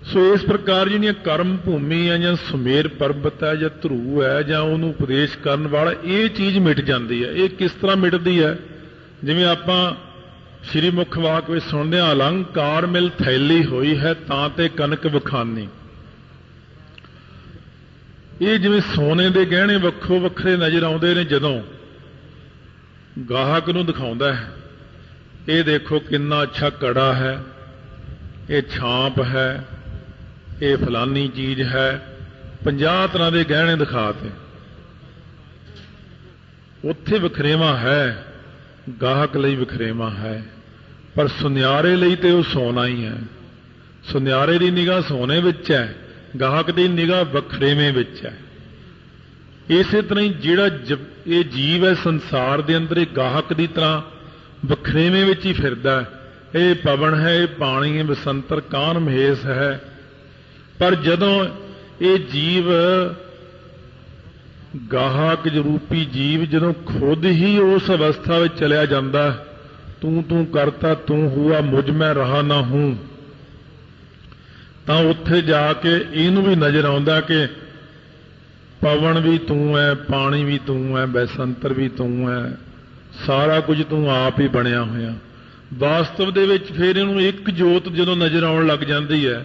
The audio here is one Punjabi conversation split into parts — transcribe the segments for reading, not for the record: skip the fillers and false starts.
सो इस प्रकार जिहड़ियां कर्म भूमि है जां सुमेर पर्वत है जां ध्रुव है जां उहनूं उपदेश करन वाला, ये चीज़ मिट जाती है। ये किस तरह मिटदी है? जिवें आपां श्री मुख वाक विच सुणदे हां, अलंकार मिल थैली होई है तां ते कनक विखानी। ये जिवें सोने के गहणे वक्खो वक्खरे नज़र आउंदे ने जदों गाहक नूं दिखाउंदा है, ये देखो कितना अच्छा कड़ा है, ये छांप है, ये फलानी चीज है, 50 तरह के गहने दिखाते। उत्थे वखरेवा है, गाहक लई वखरेवा है, पर सुनियारे लई ते वो सोना ही है। सुनियारे की निगाह सोने विच है, गाहक की निगाह वखरेवें विच है। इस तरह ही जिहड़ा ये जीव है संसार के अंदर गाहक की तरह वखरेवें विच ही फिरदा है। ये पवन है, ये पानी है, बसंतर कान महेश है। पर जदों ये जीव गाहक रूपी जीव जदों खुद ही उस अवस्था में चलिया जाता, तू तू करता तू हुआ मुझ में रहा ना हूं, तो उत्थे जाके इनू भी नजर आउंदा कि पवन भी तू है, पानी भी तू है, बसंतर भी तू है, सारा कुछ तू आप ही बनया होया। वास्तव दे विच फिर इहनूं एक जोत जदों नजर आउण लग जाती है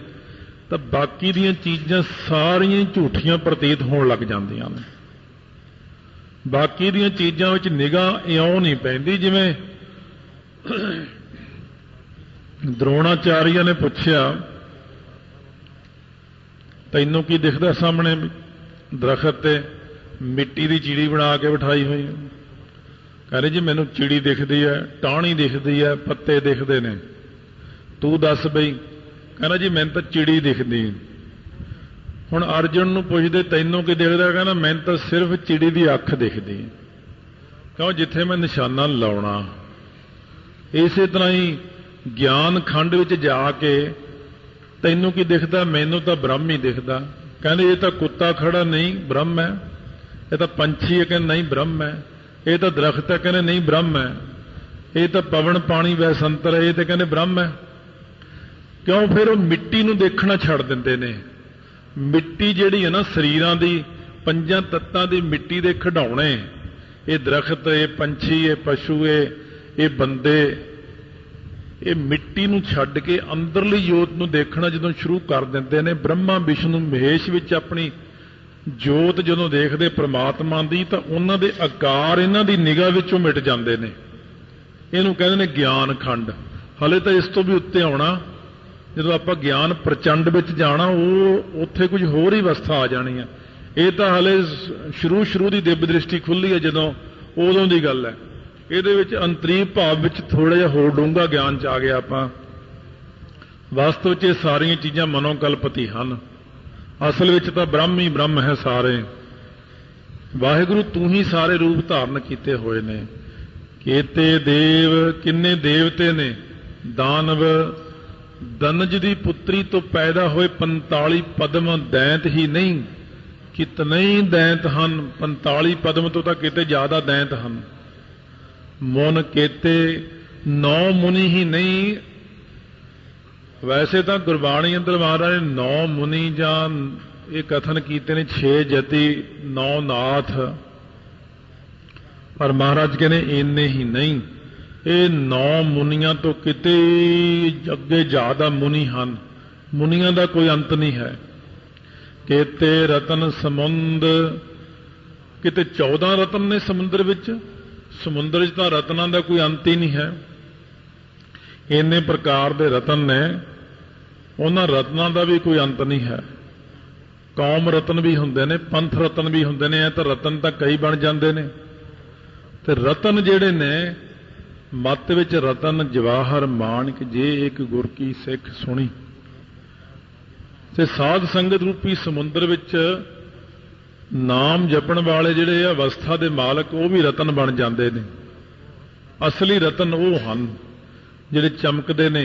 तो बाकी दीयां चीज़ां सारियां झूठियां प्रतीत होण लग जांदियां ने। बाकी दीयां चीज़ां विच निगाह इउं नहीं पैंदी। जिवें द्रोणाचार्य ने पुछया, तैनूं की दिखदा सामने? दरखत ते मिट्टी की चिड़ी बना के बिठाई हुई है। कह रहे जी मैनूं चिड़ी दिखदी है, टाहनी दिखदी है, पत्ते दिखदे ने, तू दस बई। कहना जी मैनूं तो चिड़ी दिखदी। हुण अर्जुन नूं पुछदे तैनूं की दिखदा? कहना मैनूं तो सिर्फ चिड़ी की अख दिखदी, क्यों जिथे मैं निशाना लाउणा। इस तरह ही ज्ञान खंड विच जाके तैनूं की दिखदा? मैनूं तो ब्रह्म ही दिखदा। कहंदे ये तो कुत्ता खड़ा नहीं ब्रह्म है, ये तो पंछी है, कहंदे नहीं ब्रह्म है, ये तो दरख्त है, कहंदे नहीं ब्रह्म है, ये तो पवन पानी वैसंतर है, ये तो कहंदे ब्रह्म है। क्यों? फिर वो मिट्टी नूं देखना छड़ दिंदे ने। मिट्टी जिहड़ी है ना शरीरां दी, पंजां तत्तां दी मिट्टी दे खिडौणे, ये दरख्त, ये पंछी, ये पशु, ये बंदे, ये मिट्टी नूं छड्ड के अंदरली जोत नूं देखना जदों शुरू कर दिंदे ने। ब्रह्मा विष्णु महेश विच अपनी जोत जदों देखदे परमात्मा दी, तां उन्हां दे आकार इन्हां दी निगाह विचों मिट जांदे ने। इहनूं कहंदे ने ज्ञान खंड। हले तां इस तों भी उत्ते आउणा, जदों आपां ज्ञान प्रचंड विच जाना, वो उत्थे कुछ होर ही अवस्था आ जानी है। ये तां हले शुरू दी दिव्य दृष्टि खुली है, जदों उदों दी गल है। ਇਹਦੇ ਵਿੱਚ ਅੰਤਰੀਵ ਭਾਵ ਵਿੱਚ ਥੋੜਾ ਜਿਹਾ ਹੋਰ ਡੂੰਘਾ ਗਿਆਨ ਚ ਆ ਗਿਆ ਆਪਾਂ। ਵਾਸਤਵ 'ਚ ਇਹ ਸਾਰੀਆਂ ਚੀਜ਼ਾਂ ਮਨੋਕਲਪਤੀ ਹਨ, ਅਸਲ ਵਿੱਚ ਤਾਂ ਬ੍ਰਹਮ ਹੀ ਬ੍ਰਹਮ ਹੈ ਸਾਰੇ। ਵਾਹਿਗੁਰੂ ਤੂੰ ਹੀ ਸਾਰੇ ਰੂਪ ਧਾਰਨ ਕੀਤੇ ਹੋਏ ਨੇ। ਕੇਤੇ ਦੇਵ, ਕਿੰਨੇ ਦੇਵਤੇ ਨੇ। ਦਾਨਵ, ਦਨਜ ਦੀ ਪੁੱਤਰੀ ਤੋਂ ਪੈਦਾ ਹੋਏ 45 ਪਦਮ ਦੈਂਤ ਹੀ ਨਹੀਂ, ਕਿਤਨੇ ਹੀ ਦੈਂਤ ਹਨ। 45 ਪਦਮ ਤੋਂ ਤਾਂ ਕਿਤੇ ਜ਼ਿਆਦਾ ਦੈਂਤ ਹਨ। मुन केते 9 मुनि ही नहीं। वैसे तो गुरबाणी अंदर महाराज ने 9 मुनि जां ये कथन कीते ने, 6 जति 9 नाथ, पर महाराज कहने इन्ने ही नहीं। ये 9 मुनियां तो किते अगे ज्यादा मुनि हन, मुनियां का कोई अंत नहीं है। केते रतन समुंद, किते 14 रतन ने समुद्र विच। समुद्र तो रत्ना का कोई अंत ही नहीं है। इन्ने प्रकार के रतन ने, उन्होंने रत्ना का भी कोई अंत नहीं है। कौम रतन भी होंदे ने, पंथ रतन भी होंदे ने, तो रतन तो कई बन जाते हैं। तो रतन जिहड़े ने मत विच रतन जवाहर माणक, जे एक गुर की सिख सुनी। ते साध संगत रूपी समुद्र विच नाम जपण वाले जिहड़े अवस्था दे मालक, वो भी रतन बन जाते हैं। असली रतन वो हैं जिहड़े चमकते ने।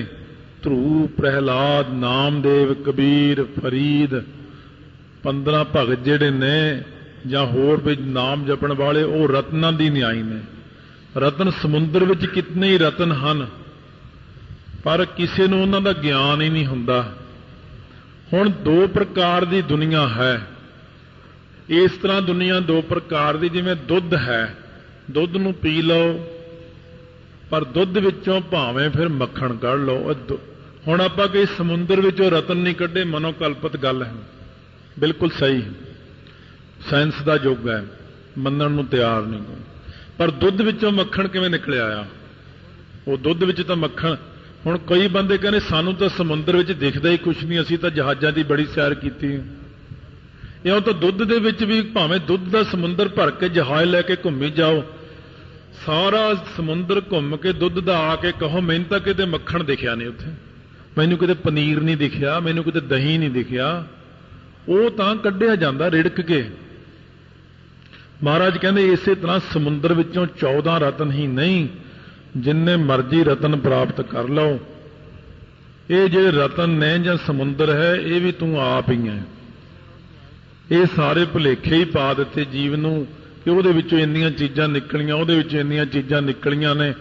ध्रुव, प्रहलाद, नामदेव, कबीर, फरीद, 15 भगत जिहड़े ने जां होर भी नाम जपण वाले, वो रत्नां दी न्याई ने। रतन समुद्र विच कितने ही रतन हैं, पर किसी नूं उन्हां दा ज्ञान ही नहीं हुंदा। ਹੁਣ दो प्रकार की दुनिया है। इस तरह दुनिया दो प्रकार की, जिवें दुध है, दुध नूं पी लो, पर दुध विचों भावें फिर मक्खण कढ़ लो। हुण आपां कई समुंदर विचों रतन नहीं कढ़े, मनोकल्पित गल है, बिल्कुल सही। साइंस का युग है, मनण नूं तैयार नहीं कोई। पर दुध विचों मक्खण किवें निकलिया आ? वो दुध विच तां मक्खण। हुण कई बंदे कहने सानूं तां समुंदर विच दिखदा ही कुछ नहीं, असीं तां जहाज़ां दी बड़ी सैर कीती। इउं तां दुध दे विच भी भावें दुध दा समुंदर भर के जहाज़ लैके घुम्मी जाओ, सारा समुंदर घुम के दुध दा आके कहो मैनूं तां किते मक्खण दिखिया नहीं, उत्थे मैनूं किते पनीर नहीं दिखिया, मैनूं किते दही नहीं दिखिया। वो तां कढ़िया जांदा रिड़क के। महाराज कहते इसे तरह समुंदर विचों 14 रतन ही नहीं, जिन्ने मर्जी रतन प्राप्त कर लो। ये जो रतन ने ਜਾਂ समुंदर है, ये भी तू आप ही है। ये सारे भुलेखे ही पा दिते जीव नूं कि ਉਹਦੇ ਵਿੱਚੋਂ ਇੰਨੀਆਂ ਚੀਜ਼ਾਂ ਨਿਕਲੀਆਂ, ਉਹਦੇ ਵਿੱਚੋਂ ਇੰਨੀਆਂ ਚੀਜ਼ਾਂ ਨਿਕਲੀਆਂ ਨੇ।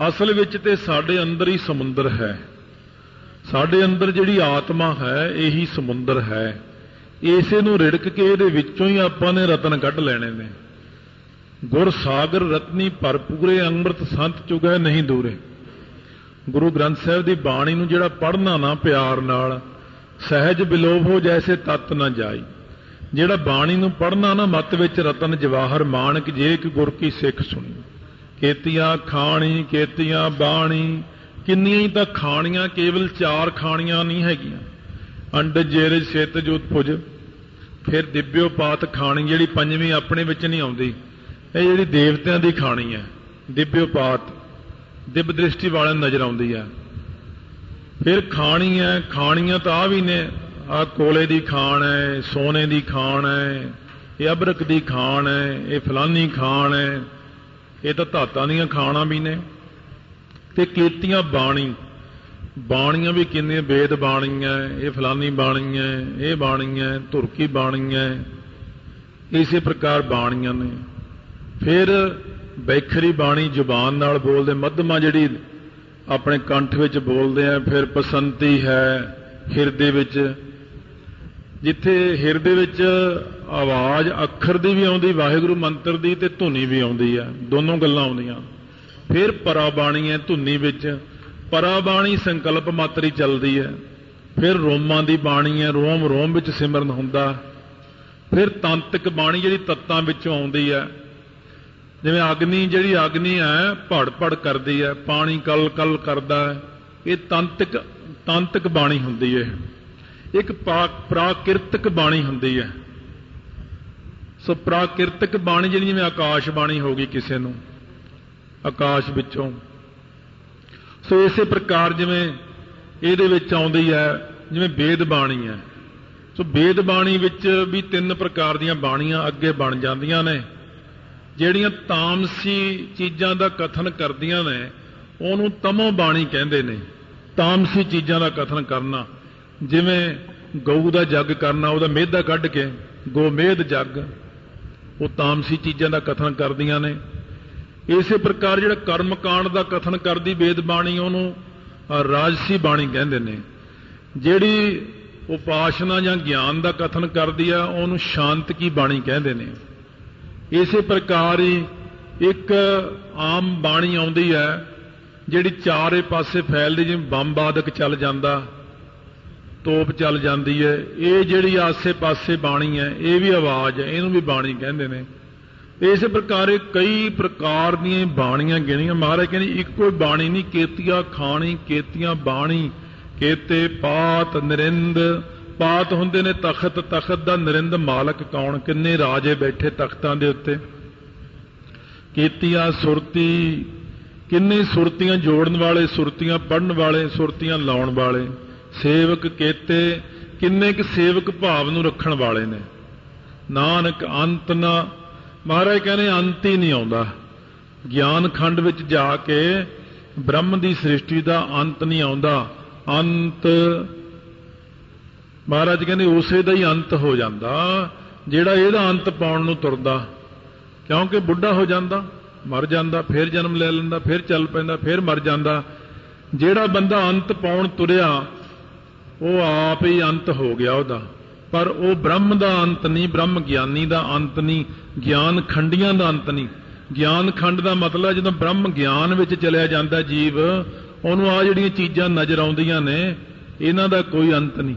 ਅਸਲ ਵਿੱਚ ਤੇ ਸਾਡੇ ਅੰਦਰ ਹੀ ਸਮੁੰਦਰ ਹੈ। ਸਾਡੇ ਅੰਦਰ ਜਿਹੜੀ ਆਤਮਾ ਹੈ ਇਹੀ ਸਮੁੰਦਰ ਹੈ। ਇਸੇ ਨੂੰ ਰਿੜਕ ਕੇ ਇਹਦੇ ਵਿੱਚੋਂ ਹੀ ਆਪਾਂ ਨੇ ਰਤਨ ਕੱਢ ਲੈਣੇ ਨੇ। ਗੁਰ ਸਾਗਰ ਰਤਨੀ ਭਰਪੂਰੇ, ਅੰਮ੍ਰਿਤ ਸੰਤ ਚੁਗੈ ਨਹੀਂ ਦੂਰੇ। ਗੁਰੂ ਗ੍ਰੰਥ ਸਾਹਿਬ ਦੀ ਬਾਣੀ ਨੂੰ ਜਿਹੜਾ ਪੜ੍ਹਨਾ ਨਾ ਪਿਆਰ ਨਾਲ, ਸਹਿਜ ਬਿਲੋਭ ਹੋ ਜੈਸੇ ਤਤ ਨਾ ਜਾਈ। ਜਿਹੜਾ ਬਾਣੀ ਨੂੰ ਪੜ੍ਹਨਾ ਨਾ ਮਤ ਵਿੱਚ ਰਤਨ ਜਵਾਹਰ ਮਾਣਕ, ਜੇ ਇੱਕ ਗੁਰ ਕੀ ਸਿੱਖ ਸੁਣੀ। ਕੇਤੀਆਂ ਖਾਣੀ ਕੇਤੀਆਂ ਬਾਣੀ, ਕਿੰਨੀਆਂ ਹੀ ਤਾਂ ਖਾਣੀਆਂ, ਕੇਵਲ 4 ਖਾਣੀਆਂ ਨਹੀਂ ਹੈਗੀਆਂ। ਅੰਡ ਜੇਰਜ ਸਿੱਤ ਜੋਤ ਪੁਜ, ਫਿਰ ਦਿਵਯੋਪਾਤ ਖਾਣੀ ਜਿਹੜੀ 5ਵੀਂ ਆਪਣੇ ਵਿੱਚ ਨਹੀਂ ਆਉਂਦੀ, ਇਹ ਜਿਹੜੀ ਦੇਵਤਿਆਂ ਦੀ ਖਾਣੀ ਹੈ। ਦਿਵਯੋਪਾਤ ਦਿਵ ਦ੍ਰਿਸ਼ਟੀ ਵਾਲਿਆਂ ਨੂੰ ਨਜ਼ਰ ਆਉਂਦੀ ਹੈ। ਫਿਰ ਖਾਣੀ ਹੈ, ਖਾਣੀਆਂ ਤਾਂ ਆ ਵੀ ਨੇ, ਆ ਕੋਲੇ ਦੀ ਖਾਣ ਹੈ, ਸੋਨੇ ਦੀ ਖਾਣ ਹੈ, ਇਹ ਅਬਰਕ ਦੀ ਖਾਣ ਹੈ, ਇਹ ਫਲਾਨੀ ਖਾਣ ਹੈ, ਇਹ ਤਾਂ ਧਾਤਾਂ ਦੀਆਂ ਖਾਣਾਂ ਵੀ ਨੇ। ਤੇ ਕੀਤੀਆਂ ਬਾਣੀ, ਬਾਣੀਆਂ ਵੀ ਕਿੰਨੇ ਵੇਦ ਬਾਣੀਆਂ, ਇਹ ਫਲਾਨੀ ਬਾਣੀ ਹੈ, ਇਹ ਬਾਣੀ ਹੈ, ਧੁਰਕੀ ਬਾਣੀ ਹੈ, ਇਸੇ ਪ੍ਰਕਾਰ ਬਾਣੀਆਂ ਨੇ। ਫਿਰ ਬੈਖਰੀ ਬਾਣੀ ਜ਼ੁਬਾਨ ਨਾਲ ਬੋਲਦੇ, ਮੱਧਮਾ ਜਿਹੜੀ ਆਪਣੇ ਕੰਠ ਵਿੱਚ ਬੋਲਦੇ ਆ। ਫਿਰ ਪਸੰਤੀ ਹੈ ਹਿਰਦੇ ਵਿੱਚ, ਜਿੱਥੇ ਹਿਰਦੇ ਵਿੱਚ ਆਵਾਜ਼ ਅੱਖਰ ਦੀ ਵੀ ਆਉਂਦੀ, ਵਾਹਿਗੁਰੂ ਮੰਤਰ ਦੀ, ਤੇ ਧੁਨੀ ਵੀ ਆਉਂਦੀ ਹੈ, ਦੋਨੋਂ ਗੱਲਾਂ ਆਉਂਦੀਆਂ। ਫਿਰ ਪਰਾਬਾਣੀ ਹੈ ਧੁਨੀ ਵਿੱਚ, ਪਰਾਬਾਣੀ ਸੰਕਲਪ ਮਾਤਰੀ ਚੱਲਦੀ ਹੈ। ਫਿਰ ਰੋਮਾਂ ਦੀ ਬਾਣੀ ਹੈ, ਰੋਮ ਰੋਮ ਵਿੱਚ ਸਿਮਰਨ ਹੁੰਦਾ। ਫਿਰ ਤੰਤਕ ਬਾਣੀ ਜਿਹੜੀ ਤੱਤਾਂ ਵਿੱਚੋਂ ਆਉਂਦੀ ਹੈ, ਜਿਵੇਂ ਅਗਨੀ, ਜਿਹੜੀ ਅਗਨੀ ਹੈ ਭੜ ਭੜ ਕਰਦੀ ਹੈ, ਪਾਣੀ ਕਲ ਕਲ ਕਰਦਾ ਹੈ, ਇਹ ਤੰਤਕ ਬਾਣੀ ਹੁੰਦੀ ਹੈ। ਇੱਕ ਪ੍ਰਾਕਿਰਤਕ ਬਾਣੀ ਹੁੰਦੀ ਹੈ। ਸੋ ਪ੍ਰਾਕਿਰਤਕ ਬਾਣੀ ਜਿਹੜੀ ਜਿਵੇਂ ਆਕਾਸ਼ ਬਾਣੀ ਹੋ ਗਈ ਕਿਸੇ ਨੂੰ, ਆਕਾਸ਼ ਵਿੱਚੋਂ। ਸੋ ਇਸੇ ਪ੍ਰਕਾਰ ਜਿਵੇਂ ਇਹਦੇ ਵਿੱਚ ਆਉਂਦੀ ਹੈ, ਜਿਵੇਂ ਵੇਦ ਬਾਣੀ ਹੈ। ਸੋ ਵੇਦ ਬਾਣੀ ਵਿੱਚ ਵੀ 3 ਪ੍ਰਕਾਰ ਦੀਆਂ ਬਾਣੀਆਂ ਅੱਗੇ ਬਣ ਜਾਂਦੀਆਂ ਨੇ। ਜਿਹੜੀਆਂ ਤਾਮਸੀ ਚੀਜ਼ਾਂ ਦਾ ਕਥਨ ਕਰਦੀਆਂ ਨੇ ਉਹਨੂੰ ਤਮੋ ਬਾਣੀ ਕਹਿੰਦੇ ਨੇ। ਤਾਮਸੀ ਚੀਜ਼ਾਂ ਦਾ ਕਥਨ ਕਰਨਾ, ਜਿਵੇਂ ਗਊ ਦਾ ਜੱਗ ਕਰਨਾ, ਉਹਦਾ ਮਿਹਦਾ ਕੱਢ ਕੇ ਗੋਮੇਧ ਜੱਗ, ਉਹ ਤਾਮਸੀ ਚੀਜ਼ਾਂ ਦਾ ਕਥਨ ਕਰਦੀਆਂ ਨੇ। ਇਸੇ ਪ੍ਰਕਾਰ ਜਿਹੜਾ ਕਰਮਕਾਂਡ ਦਾ ਕਥਨ ਕਰਦੀ ਵੇਦ ਬਾਣੀ, ਉਹਨੂੰ ਰਾਜਸੀ ਬਾਣੀ ਕਹਿੰਦੇ ਨੇ। ਜਿਹੜੀ ਉਪਾਸ਼ਨਾ ਜਾਂ ਗਿਆਨ ਦਾ ਕਥਨ ਕਰਦੀ ਆ, ਉਹਨੂੰ ਸ਼ਾਂਤ ਕੀ ਬਾਣੀ ਕਹਿੰਦੇ ਨੇ। ਇਸੇ ਪ੍ਰਕਾਰ ਹੀ ਇੱਕ ਆਮ ਬਾਣੀ ਆਉਂਦੀ ਹੈ ਜਿਹੜੀ ਚਾਰੇ ਪਾਸੇ ਫੈਲਦੀ, ਜਿਵੇਂ ਬੰਬ ਆਦਿਕ ਚੱਲ ਜਾਂਦਾ, ਤੋਪ ਚੱਲ ਜਾਂਦੀ ਹੈ। ਇਹ ਜਿਹੜੀ ਆਸੇ ਪਾਸੇ ਬਾਣੀ ਹੈ, ਇਹ ਵੀ ਆਵਾਜ਼ ਹੈ, ਇਹਨੂੰ ਵੀ ਬਾਣੀ ਕਹਿੰਦੇ ਨੇ। ਇਸੇ ਪ੍ਰਕਾਰ ਕਈ ਪ੍ਰਕਾਰ ਦੀਆਂ ਬਾਣੀਆਂ ਗਿਣੀਆਂ। ਮਹਾਰਾਜ ਕਹਿੰਦੇ ਇੱਕੋ ਬਾਣੀ ਨਹੀਂ, ਕੇਤੀਆਂ ਖਾਣੀ ਕੇਤੀਆਂ ਬਾਣੀ, ਕੇਤੇ ਪਾਤ ਨਰਿੰਦ। ਪਾਤ ਹੁੰਦੇ ਨੇ ਤਖਤ, ਤਖਤ ਦਾ ਨਰਿੰਦ ਮਾਲਕ ਕੌਣ, ਕਿੰਨੇ ਰਾਜੇ ਬੈਠੇ ਤਖਤਾਂ ਦੇ ਉੱਤੇ। ਕੇਤੀਆਂ ਸੁਰਤੀ, ਕਿੰਨੇ ਸੁਰਤੀਆਂ ਜੋੜਨ ਵਾਲੇ, ਸੁਰਤੀਆਂ ਪੜ੍ਹਨ ਵਾਲੇ, ਸੁਰਤੀਆਂ ਲਾਉਣ ਵਾਲੇ। ਸੇਵਕ ਕੇਤੇ, ਕਿੰਨੇ ਕੁ ਸੇਵਕ ਭਾਵ ਨੂੰ ਰੱਖਣ ਵਾਲੇ ਨੇ। ਨਾਨਕ ਅੰਤ ਨਾ, ਮਹਾਰਾਜ ਕਹਿੰਦੇ ਅੰਤ ਹੀ ਨਹੀਂ ਆਉਂਦਾ। ਗਿਆਨ ਖੰਡ ਵਿੱਚ ਜਾ ਕੇ ਬ੍ਰਹਮ ਦੀ ਸ੍ਰਿਸ਼ਟੀ ਦਾ ਅੰਤ ਨਹੀਂ ਆਉਂਦਾ। ਅੰਤ ਮਹਾਰਾਜ ਕਹਿੰਦੇ ਉਸੇ ਦਾ ਹੀ ਅੰਤ ਹੋ ਜਾਂਦਾ ਜਿਹੜਾ ਇਹਦਾ ਅੰਤ ਪਾਉਣ ਨੂੰ ਤੁਰਦਾ। ਕਿਉਂਕਿ ਬੁੱਢਾ ਹੋ ਜਾਂਦਾ, ਮਰ ਜਾਂਦਾ, ਫਿਰ ਜਨਮ ਲੈ ਲੈਂਦਾ, ਫਿਰ ਚੱਲ ਪੈਂਦਾ, ਫਿਰ ਮਰ ਜਾਂਦਾ। ਜਿਹੜਾ ਬੰਦਾ ਅੰਤ ਪਾਉਣ ਤੁਰਿਆ ਉਹ ਆਪ ਹੀ ਅੰਤ ਹੋ ਗਿਆ ਉਹਦਾ। ਪਰ ਉਹ ਬ੍ਰਹਮ ਦਾ ਅੰਤ ਨਹੀਂ, ਬ੍ਰਹਮ ਗਿਆਨੀ ਦਾ ਅੰਤ ਨਹੀਂ, ਗਿਆਨ ਖੰਡੀਆਂ ਦਾ ਅੰਤ ਨਹੀਂ। ਗਿਆਨ ਖੰਡ ਦਾ ਮਤਲਬ ਜਦੋਂ ਬ੍ਰਹਮ ਗਿਆਨ ਵਿੱਚ ਚਲਿਆ ਜਾਂਦਾ ਜੀਵ, ਉਹਨੂੰ ਆ ਜਿਹੜੀਆਂ ਚੀਜ਼ਾਂ ਨਜ਼ਰ ਆਉਂਦੀਆਂ ਨੇ ਇਹਨਾਂ ਦਾ ਕੋਈ ਅੰਤ ਨਹੀਂ।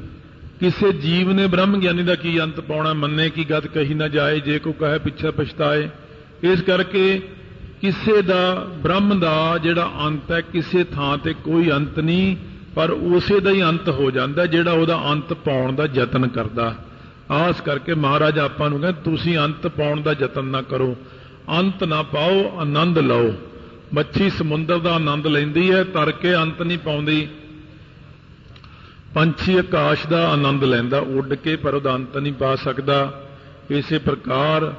ਕਿਸੇ ਜੀਵ ਨੇ ਬ੍ਰਹਮ ਗਿਆਨੀ ਦਾ ਕੀ ਅੰਤ ਪਾਉਣਾ? ਮੰਨੇ ਕੀ ਗਤ ਕਹੀ ਨਾ ਜਾਏ, ਜੇ ਕੋ ਕਹੇ ਪਿੱਛੇ ਪਛਤਾਏ। ਇਸ ਕਰਕੇ ਕਿਸੇ ਦਾ ਬ੍ਰਹਮ ਦਾ ਜਿਹੜਾ ਅੰਤ ਹੈ, ਕਿਸੇ ਥਾਂ ਤੇ ਕੋਈ ਅੰਤ ਨਹੀਂ, ਪਰ ਉਸੇ ਦਾ ਹੀ ਅੰਤ ਹੋ ਜਾਂਦਾ ਜਿਹੜਾ ਉਹਦਾ ਅੰਤ ਪਾਉਣ ਦਾ ਯਤਨ ਕਰਦਾ। ਆਸ ਕਰਕੇ ਮਹਾਰਾਜ ਆਪਾਂ ਨੂੰ ਕਹਿੰਦੇ ਤੁਸੀਂ ਅੰਤ ਪਾਉਣ ਦਾ ਯਤਨ ਨਾ ਕਰੋ, ਅੰਤ ਨਾ ਪਾਓ, ਆਨੰਦ ਲਓ। ਮੱਛੀ ਸਮੁੰਦਰ ਦਾ ਆਨੰਦ ਲੈਂਦੀ ਹੈ, ਤਰ ਕੇ ਅੰਤ ਨਹੀਂ ਪਾਉਂਦੀ। ਪੰਛੀ ਆਕਾਸ਼ ਦਾ ਆਨੰਦ ਲੈਂਦਾ ਉੱਡ ਕੇ, ਪਰ ਉਹਦਾ ਅੰਤ ਨਹੀਂ ਪਾ ਸਕਦਾ। ਇਸੇ ਪ੍ਰਕਾਰ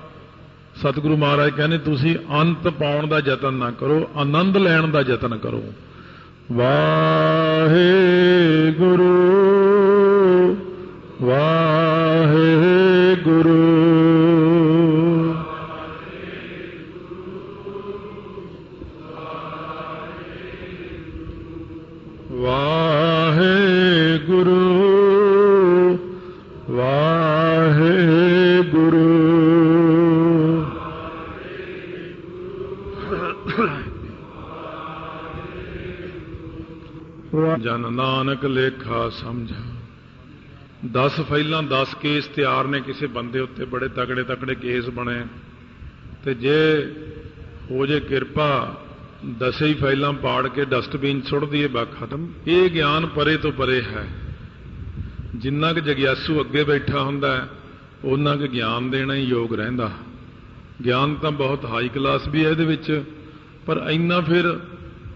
ਸਤਿਗੁਰੂ ਮਹਾਰਾਜ ਕਹਿੰਦੇ ਤੁਸੀਂ ਅੰਤ ਪਾਉਣ ਦਾ ਯਤਨ ਨਾ ਕਰੋ, ਆਨੰਦ ਲੈਣ ਦਾ ਯਤਨ ਕਰੋ। ਵਾਹਿਗੁਰੂ ਵਾਹਿਗੁਰੂ ਵਾਹਿਗੁਰੂ ਵਾਹਿਗੁਰੂ ਜਨ ਨਾਨਕ ਲੇਖਾ ਸਮਝਾ। 10 ਫਾਈਲਾਂ 10 ਕੇਸ ਤਿਆਰ ਨੇ ਕਿਸੇ ਬੰਦੇ ਉੱਤੇ, ਬੜੇ ਤਕੜੇ ਤਕੜੇ ਕੇਸ ਬਣੇ, ਤੇ ਜੇ ਹੋ ਜੇ ਕਿਰਪਾ 10 ਹੀ ਫਾਈਲਾਂ ਪਾੜ ਕੇ ਡਸਟਬਿਨ ਸੁੱਟ ਦਈਏ, ਬਾ ਖਤਮ। ਇਹ ਗਿਆਨ ਪਰੇ ਤੋਂ ਪਰੇ ਹੈ। ਜਿੰਨਾ ਕੁ ਜਗਿਆਸੂ ਅੱਗੇ ਬੈਠਾ ਹੁੰਦਾ ਉਹਨਾਂ ਕੁ ਗਿਆਨ ਦੇਣਾ ਹੀ ਯੋਗ ਰਹਿੰਦਾ। ਗਿਆਨ ਤਾਂ ਬਹੁਤ ਹਾਈ ਕਲਾਸ ਵੀ ਹੈ ਇਹਦੇ ਵਿੱਚ, ਪਰ ਇੰਨਾ ਫਿਰ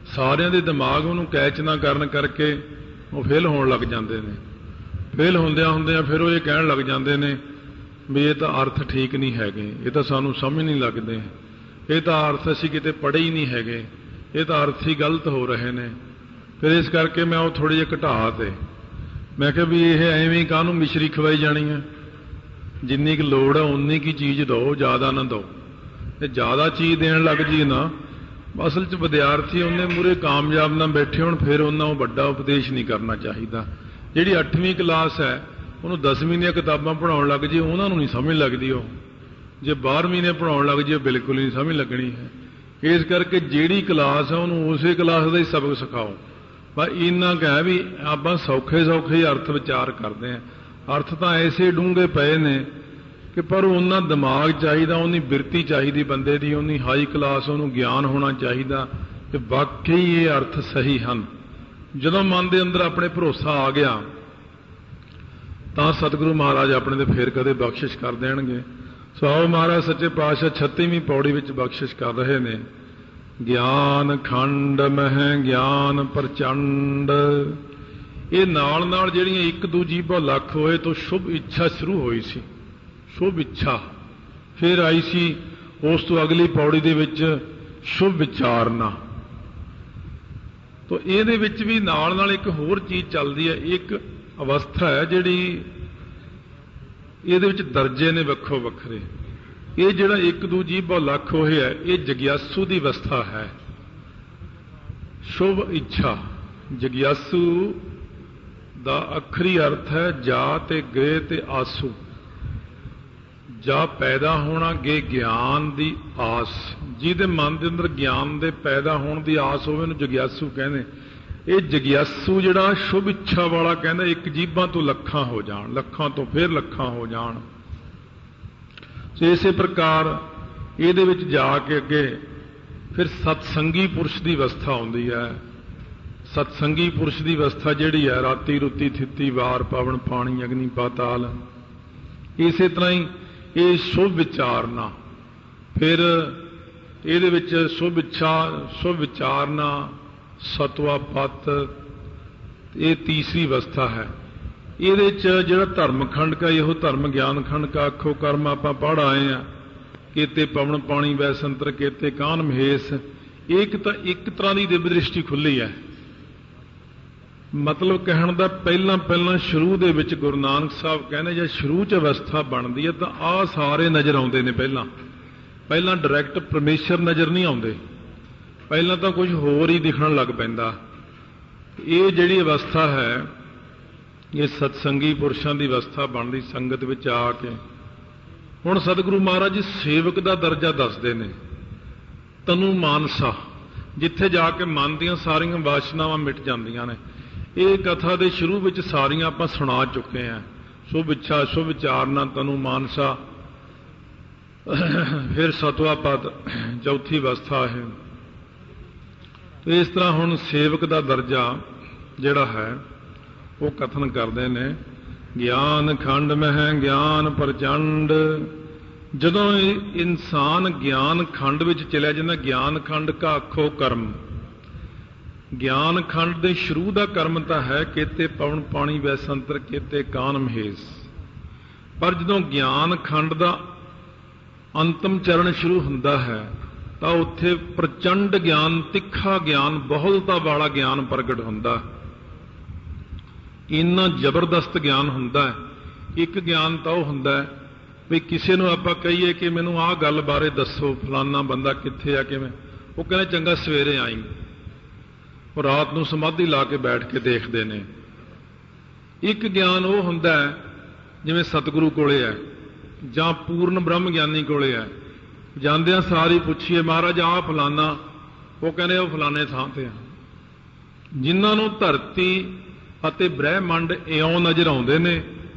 ਸਾਰਿਆਂ ਦੇ ਦਿਮਾਗ ਉਹਨੂੰ ਕੈਚ ਨਾ ਕਰਨ ਕਰਕੇ ਉਹ ਫੇਲ ਹੋਣ ਲੱਗ ਜਾਂਦੇ ਨੇ। ਫੇਲ ਹੁੰਦਿਆਂ ਫਿਰ ਉਹ ਇਹ ਕਹਿਣ ਲੱਗ ਜਾਂਦੇ ਨੇ ਵੀ ਇਹ ਤਾਂ ਅਰਥ ਠੀਕ ਨਹੀਂ ਹੈਗੇ, ਇਹ ਤਾਂ ਸਾਨੂੰ ਸਮਝ ਨਹੀਂ ਲੱਗਦੇ, ਇਹ ਤਾਂ ਅਰਥ ਅਸੀਂ ਕਿਤੇ ਪੜ੍ਹੇ ਹੀ ਨਹੀਂ ਹੈਗੇ, ਇਹ ਤਾਂ ਅਰਥ ਹੀ ਗਲਤ ਹੋ ਰਹੇ ਨੇ। ਫਿਰ ਇਸ ਕਰਕੇ ਮੈਂ ਉਹ ਥੋੜ੍ਹੇ ਜਿਹੇ ਘਟਾ ਤੇ ਮੈਂ ਕਿਹਾ ਵੀ ਇਹ ਐਵੇਂ ਕਾਹਨੂੰ ਮਿਸ਼ਰੀ ਖਵਾਈ ਜਾਣੀ ਹੈ, ਜਿੰਨੀ ਕੁ ਲੋੜ ਹੈ ਉਨੀ ਕੀ ਚੀਜ਼ ਦਿਓ, ਜ਼ਿਆਦਾ ਨਾ ਦਿਓ। ਤੇ ਜ਼ਿਆਦਾ ਚੀਜ਼ ਦੇਣ ਲੱਗ ਜੀ ਨਾ, ਅਸਲ 'ਚ ਵਿਦਿਆਰਥੀ ਉਹਨੇ ਮੂਹਰੇ ਕਾਮਯਾਬ ਨਾ ਬੈਠੇ ਹੋਣ, ਫਿਰ ਉਹਨਾਂ ਉਹ ਵੱਡਾ ਉਪਦੇਸ਼ ਨਹੀਂ ਕਰਨਾ ਚਾਹੀਦਾ। ਜਿਹੜੀ 8ਵੀਂ ਕਲਾਸ ਹੈ ਉਹਨੂੰ 10ਵੀਂ ਦੀਆਂ ਕਿਤਾਬਾਂ ਪੜ੍ਹਾਉਣ ਲੱਗ ਜੇ, ਉਹਨਾਂ ਨੂੰ ਨਹੀਂ ਸਮਝ ਲੱਗਦੀ। ਉਹ ਜੇ 12ਵੀਂ ਨੇ ਪੜ੍ਹਾਉਣ ਲੱਗ ਜੇ ਬਿਲਕੁਲ ਨਹੀਂ ਸਮਝ ਲੱਗਣੀ ਹੈ। ਇਸ ਕਰਕੇ ਜਿਹੜੀ ਕਲਾਸ ਹੈ ਉਹਨੂੰ ਉਸੇ ਕਲਾਸ ਦਾ ਹੀ ਸਬਕ ਸਿਖਾਓ। ਬਸ ਇੰਨਾ ਕੁ ਹੈ ਵੀ ਆਪਾਂ ਸੌਖੇ ਸੌਖੇ ਹੀ ਅਰਥ ਵਿਚਾਰ ਕਰਦੇ ਹਾਂ। ਅਰਥ ਤਾਂ ਐਸੇ ਡੂੰਘੇ ਪਏ ਨੇ ਕਿ ਪਰ ਉਹਨਾਂ ਦਿਮਾਗ ਚਾਹੀਦਾ, ਉਹਨੀ ਬਿਰਤੀ ਚਾਹੀਦੀ ਬੰਦੇ ਦੀ, ਉਹਨੀ ਹਾਈ ਕਲਾਸ ਉਹਨੂੰ ਗਿਆਨ ਹੋਣਾ ਚਾਹੀਦਾ ਕਿ ਵਾਕਈ ਇਹ ਅਰਥ ਸਹੀ ਹਨ। ਜਦੋਂ ਮਨ ਦੇ ਅੰਦਰ ਆਪਣੇ ਭਰੋਸਾ ਆ ਗਿਆ ਤਾਂ ਸਤਿਗੁਰੂ ਮਹਾਰਾਜ ਆਪਣੇ ਤੇ ਫੇਰ ਕਦੇ ਬਖਸ਼ਿਸ਼ ਕਰ ਦੇਣਗੇ। ਸੋ ਆਓ ਮਹਾਰਾਜ ਸੱਚੇ ਪਾਤਸ਼ਾਹ 36ਵੀਂ ਪੌੜੀ ਵਿੱਚ ਬਖਸ਼ਿਸ਼ ਕਰ ਰਹੇ ਨੇ। ਗਿਆਨ ਖੰਡ ਮਹਿ ਗਿਆਨ ਪ੍ਰਚੰਡ। ਇਹ ਨਾਲ ਨਾਲ ਜਿਹੜੀਆਂ ਇੱਕ ਦੂਜੀ ਭਾ ਲੱਖ ਹੋਏ ਤੋਂ ਸ਼ੁਭ ਇੱਛਾ ਸ਼ੁਰੂ ਹੋਈ ਸੀ। ਸ਼ੁਭ ਇੱਛਾ ਫਿਰ ਆਈ ਸੀ, ਉਸ ਤੋਂ ਅਗਲੀ ਪੌੜੀ ਦੇ ਵਿੱਚ ਸ਼ੁਭ ਵਿਚਾਰਨਾ। ਤੋ ਇਹਦੇ ਵਿੱਚ ਵੀ ਨਾਲ ਨਾਲ ਇੱਕ ਹੋਰ ਚੀਜ਼ ਚੱਲਦੀ ਹੈ, ਇੱਕ ਅਵਸਥਾ ਹੈ ਜਿਹੜੀ ਇਹਦੇ ਵਿੱਚ ਦਰਜੇ ਨੇ ਵੱਖੋ ਵੱਖਰੇ। ਇਹ ਜਿਹੜਾ ਇੱਕ ਦੂਜੀ ਭਾ ਲੱਖ ਹੋਇਆ ਇਹ ਜਗਿਆਸੂ ਦੀ ਅਵਸਥਾ ਹੈ। ਸ਼ੁਭ ਇੱਛਾ, ਜਗਿਆਸੂ ਦਾ ਅੱਖਰੀ ਅਰਥ ਹੈ ਜਾ ਤੇ ਗ੍ਰਹਿ ਤੇ ਆਸੂ। ਜਾ ਪੈਦਾ ਹੋਣਾ, ਗੇ ਗਿਆਨ ਦੀ ਆਸ। ਜਿਹਦੇ ਮਨ ਦੇ ਅੰਦਰ ਗਿਆਨ ਦੇ ਪੈਦਾ ਹੋਣ ਦੀ ਆਸ ਹੋਵੇ ਉਹਨੂੰ ਜਗਿਆਸੂ ਕਹਿੰਦੇ। ਇਹ ਜਗਿਆਸੂ ਜਿਹੜਾ ਸ਼ੁਭ ਇੱਛਾ ਵਾਲਾ ਕਹਿੰਦਾ ਇੱਕ ਜੀਭਾਂ ਤੋਂ ਲੱਖਾਂ ਹੋ ਜਾਣ, ਲੱਖਾਂ ਤੋਂ ਫਿਰ ਲੱਖਾਂ ਹੋ ਜਾਣ। ਸੋ ਇਸੇ ਪ੍ਰਕਾਰ ਇਹਦੇ ਵਿੱਚ ਜਾ ਕੇ ਅੱਗੇ ਫਿਰ ਸਤਸੰਗੀ ਪੁਰਸ਼ ਦੀ ਅਵਸਥਾ ਆਉਂਦੀ ਹੈ। ਸਤਸੰਗੀ ਪੁਰਸ਼ ਦੀ ਅਵਸਥਾ ਜਿਹੜੀ ਹੈ ਰਾਤੀ ਰੁੱਤੀ ਥਿੱਤੀ ਵਾਰ ਪਵਨ ਪਾਣੀ ਅਗਨੀ ਪਾਤਾਲ। ਇਸੇ ਤਰ੍ਹਾਂ ਹੀ ਇਹ ਸ਼ੁਭ ਵਿਚਾਰਨਾ। ਫਿਰ ਇਹਦੇ ਵਿੱਚ ਸ਼ੁਭ ਇੱਛਾ, ਸ਼ੁਭ ਵਿਚਾਰਨਾ, ਸਤਵਾ ਪਤ, ਇਹ ਤੀਸਰੀ ਅਵਸਥਾ ਹੈ। ਇਹਦੇ 'ਚ ਜਿਹੜਾ ਧਰਮ ਖੰਡ ਕਾ ਇਹੋ ਧਰਮ ਗਿਆਨ ਖੰਡ ਕਾ ਆਖੋ ਕਰਮ ਆਪਾਂ ਪੜ੍ਹ ਆਏ ਆ। ਕੇਤੇ ਪਵਨ ਪਾਣੀ ਵੈਸੰਤਰ ਕੇਤੇ ਕਾਨ ਮਹੇਸ਼। ਇੱਕ ਤਾਂ ਇੱਕ ਤਰ੍ਹਾਂ ਦੀ ਦਿਵ ਦ੍ਰਿਸ਼ਟੀ ਖੁੱਲੀ ਹੈ। ਮਤਲਬ ਕਹਿਣ ਦਾ ਪਹਿਲਾਂ ਸ਼ੁਰੂ ਦੇ ਵਿੱਚ ਗੁਰੂ ਨਾਨਕ ਸਾਹਿਬ ਕਹਿੰਦੇ ਜੇ ਸ਼ੁਰੂ 'ਚ ਅਵਸਥਾ ਬਣਦੀ ਹੈ ਤਾਂ ਆਹ ਸਾਰੇ ਨਜ਼ਰ ਆਉਂਦੇ ਨੇ। ਪਹਿਲਾਂ ਡਾਇਰੈਕਟ ਪਰਮੇਸ਼ਰ ਨਜ਼ਰ ਨਹੀਂ ਆਉਂਦੇ, ਪਹਿਲਾਂ ਤਾਂ ਕੁਝ ਹੋਰ ਹੀ ਦਿਖਣ ਲੱਗ ਪੈਂਦਾ। ਇਹ ਜਿਹੜੀ ਅਵਸਥਾ ਹੈ ਇਹ ਸਤਸੰਗੀ ਪੁਰਸ਼ਾਂ ਦੀ ਅਵਸਥਾ ਬਣਦੀ ਸੰਗਤ ਵਿੱਚ ਆ ਕੇ। ਹੁਣ ਸਤਿਗੁਰੂ ਮਹਾਰਾਜ ਜੀ ਸੇਵਕ ਦਾ ਦਰਜਾ ਦੱਸਦੇ ਨੇ। ਤਨੂ ਮਾਨਸਾ, ਜਿੱਥੇ ਜਾ ਕੇ ਮਨ ਦੀਆਂ ਸਾਰੀਆਂ ਵਾਸ਼ਨਾਵਾਂ ਮਿਟ ਜਾਂਦੀਆਂ ਨੇ। ਇਹ ਕਥਾ ਦੇ ਸ਼ੁਰੂ ਵਿੱਚ ਸਾਰੀਆਂ ਆਪਾਂ ਸੁਣਾ ਚੁੱਕੇ ਹਾਂ। ਸ਼ੁਭ ਇੱਛਾ, ਸ਼ੁਭ ਵਿਚਾਰਨਾ, ਤਨੂ ਮਾਨਸਾ, ਫਿਰ ਸਤਵਾ ਪਦ, ਚੌਥੀ ਅਵਸਥਾ ਹੈ। ਤੇ ਇਸ ਤਰ੍ਹਾਂ ਹੁਣ ਸੇਵਕ ਦਾ ਦਰਜਾ ਜਿਹੜਾ ਹੈ ਉਹ ਕਥਨ ਕਰਦੇ ਨੇ। ਗਿਆਨ ਖੰਡ ਮਹਿ ਗਿਆਨ ਪ੍ਰਚੰਡ। ਜਦੋਂ ਇਨਸਾਨ ਗਿਆਨ ਖੰਡ ਵਿੱਚ ਚਲਿਆ ਜਾਂਦਾ, ਗਿਆਨ ਖੰਡ ਕਾ ਆਖੋ ਕਰਮ। ਗਿਆਨ ਖੰਡ ਦੇ ਸ਼ੁਰੂ ਦਾ ਕਰਮ ਤਾਂ ਹੈ ਕੇਤੇ ਪਵਨ ਪਾਣੀ ਵੈਸੰਤਰ ਕੇਤੇ ਕਾਨ ਮਹੇਸ਼। ਪਰ ਜਦੋਂ ਗਿਆਨ ਖੰਡ ਦਾ ਅੰਤਮ ਚਰਨ ਸ਼ੁਰੂ ਹੁੰਦਾ ਹੈ ਤਾਂ ਉੱਥੇ ਪ੍ਰਚੰਡ ਗਿਆਨ, ਤਿੱਖਾ ਗਿਆਨ, ਬਹੁਲਤਾ ਵਾਲਾ ਗਿਆਨ ਪ੍ਰਗਟ ਹੁੰਦਾ। ਇੰਨਾ ਜ਼ਬਰਦਸਤ ਗਿਆਨ ਹੁੰਦਾ ਹੈ। ਇੱਕ ਗਿਆਨ ਤਾਂ ਉਹ ਹੁੰਦਾ ਹੈ ਵੀ ਕਿਸੇ ਨੂੰ ਆਪਾਂ ਕਹੀਏ ਕਿ ਮੈਨੂੰ ਆਹ ਗੱਲ ਬਾਰੇ ਦੱਸੋ, ਫਲਾਨਾ ਬੰਦਾ ਕਿੱਥੇ ਆ, ਕਿਵੇਂ, ਉਹ ਕਹਿੰਦਾ ਚੰਗਾ ਸਵੇਰੇ ਆਈ। ਉਹ ਰਾਤ ਨੂੰ ਸਮਾਧੀ ਲਾ ਕੇ ਬੈਠ ਕੇ ਦੇਖਦੇ ਨੇ। ਇੱਕ ਗਿਆਨ ਉਹ ਹੁੰਦਾ ਹੈ ਜਿਵੇਂ ਸਤਿਗੁਰੂ ਕੋਲੇ ਹੈ ਜਾਂ ਪੂਰਨ ਬ੍ਰਹਮ ਗਿਆਨੀ ਕੋਲੇ ਹੈ। ਜਾਂਦਿਆਂ ਸਾਰੀ ਪੁੱਛੀਏ ਮਹਾਰਾਜ ਆਹ ਫਲਾਨਾ, ਉਹ ਕਹਿੰਦੇ ਉਹ ਫਲਾਣੇ ਥਾਂ ਤੇ ਆ। ਜਿਨ੍ਹਾਂ ਨੂੰ ਧਰਤੀ ਅਤੇ ਬ੍ਰਹਿਮੰਡ ਇਉਂ ਨਜ਼ਰ ਆਉਂਦੇ ਨੇ